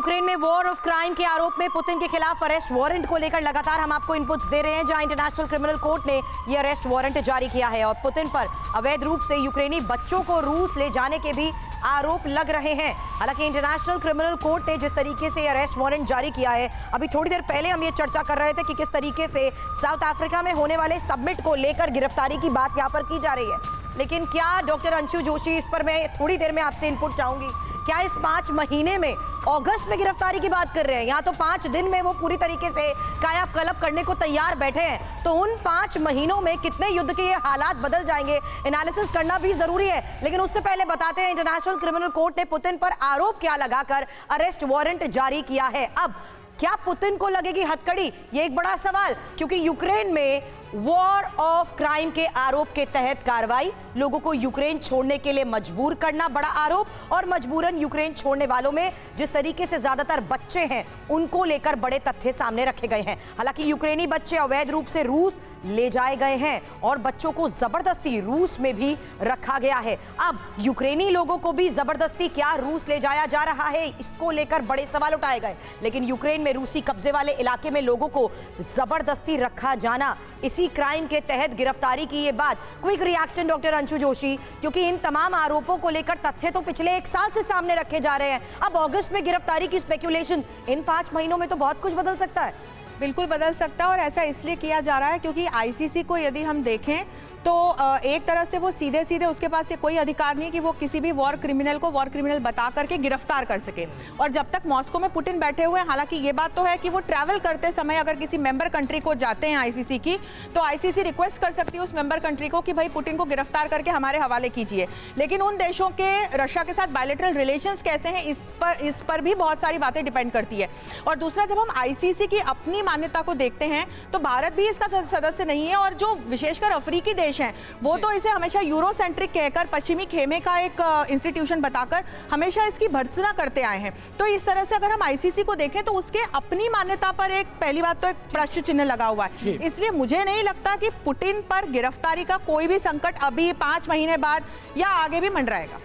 Ukraine में war of crime के आरोप में पुतिन के खिलाफ अरेस्ट वारंट को लेकर लगातार हम आपको इनपुट्स दे रहे हैं, जहां इंटरनेशनल क्रिमिनल कोर्ट ने यह अरेस्ट वारंट जारी किया है और पुतिन पर अवैध रूप से यूक्रेनी बच्चों को रूस ले जाने के भी आरोप लग रहे हैं। हालांकि इंटरनेशनल क्रिमिनल कोर्ट ने जिस तरीके से अरेस्ट वारंट जारी किया है, अभी थोड़ी देर पहले हम ये चर्चा कर रहे थे कि किस तरीके से साउथ अफ्रीका में होने वाले समिट को लेकर गिरफ्तारी की बात यहाँ पर की जा रही है, लेकिन क्या डॉक्टर अंशु जोशी, इस पर मैं थोड़ी देर में आपसे इनपुट चाहूंगी, क्या इस 5 महीने में अगस्त में गिरफ्तारी की बात कर रहे हैं, यहाँ तो 5 दिन में वो पूरी तरीके से काया कलप करने को तैयार बैठे हैं, तो उन 5 महीनों में कितने युद्ध के ये हालात बदल जाएंगे, एनालिसिस करना भी जरूरी है। लेकिन उससे पहले बताते हैं इंटरनेशनल क्रिमिनल कोर्ट ने पुतिन पर आरोप क्या लगाकर अरेस्ट वारंट जारी किया है। अब क्या पुतिन को लगेगी हथकड़ी, ये एक बड़ा सवाल, क्योंकि यूक्रेन में वॉर ऑफ क्राइम के आरोप के तहत कार्रवाई, लोगों को यूक्रेन छोड़ने के लिए मजबूर करना बड़ा आरोप, और मजबूरन यूक्रेन छोड़ने वालों में जिस तरीके से ज्यादातर बच्चे हैं उनको लेकर बड़े तथ्य सामने रखे गए हैं। हालांकि यूक्रेनी बच्चे अवैध रूप से रूस ले जाए गए हैं और बच्चों को जबरदस्ती रूस में भी रखा गया है। अब यूक्रेनी लोगों को भी जबरदस्ती क्या रूस ले जाया जा रहा है, इसको लेकर बड़े सवाल उठाए गए। लेकिन यूक्रेन में रूसी कब्जे वाले इलाके में लोगों को जबरदस्ती रखा जाना, इसी क्राइम के तहत गिरफ्तारी की ये बात, quick reaction doctor Anshu Joshi, क्योंकि इन तमाम आरोपों को लेकर तथ्य तो पिछले 1 साल से सामने रखे जा रहे हैं। अब अगस्त में गिरफ्तारी की स्पेक्यूलेशन, इन 5 महीनों में तो बहुत कुछ बदल सकता है। बिल्कुल बदल सकता है, और ऐसा इसलिए किया जा रहा है क्योंकि आईसीसी को यदि हम देखें तो एक तरह से वो सीधे सीधे उसके पास ये कोई अधिकार नहीं कि वो किसी भी वॉर क्रिमिनल को वॉर क्रिमिनल बता करके गिरफ्तार कर सके। और जब तक मॉस्को में पुतिन बैठे हुए हैं, हालांकि ये बात तो है कि वो ट्रैवल करते समय अगर किसी मेंबर कंट्री को जाते हैं आईसीसी की, तो आईसीसी रिक्वेस्ट कर सकती है उस मेंबर कंट्री को कि भाई पुतिन को गिरफ्तार करके हमारे हवाले कीजिए। लेकिन उन देशों के रशिया के साथ बायलैटरल रिलेशंस कैसे हैं, इस पर भी बहुत सारी बातें डिपेंड करती है। और दूसरा, जब हम आईसीसी की अपनी मान्यता को देखते हैं तो भारत भी इसका सदस्य नहीं है, और जो विशेषकर अफ्रीकी देश हैं वो तो इसे हमेशा यूरोसेंट्रिक कहकर, पश्चिमी खेमे का एक इंस्टीट्यूशन बताकर हमेशा इसकी भर्त्सना करते आए हैं। तो इस तरह से अगर हम आईसीसी को देखें तो उसके अपनी मान्यता पर एक पहली बात तो एक प्रश्न चिन्ह लगा हुआ है। इसलिए मुझे नहीं लगता कि पुतिन पर गिरफ्तारी का कोई भी संकट अभी 5 महीने बाद या आगे भी मंडराएगा।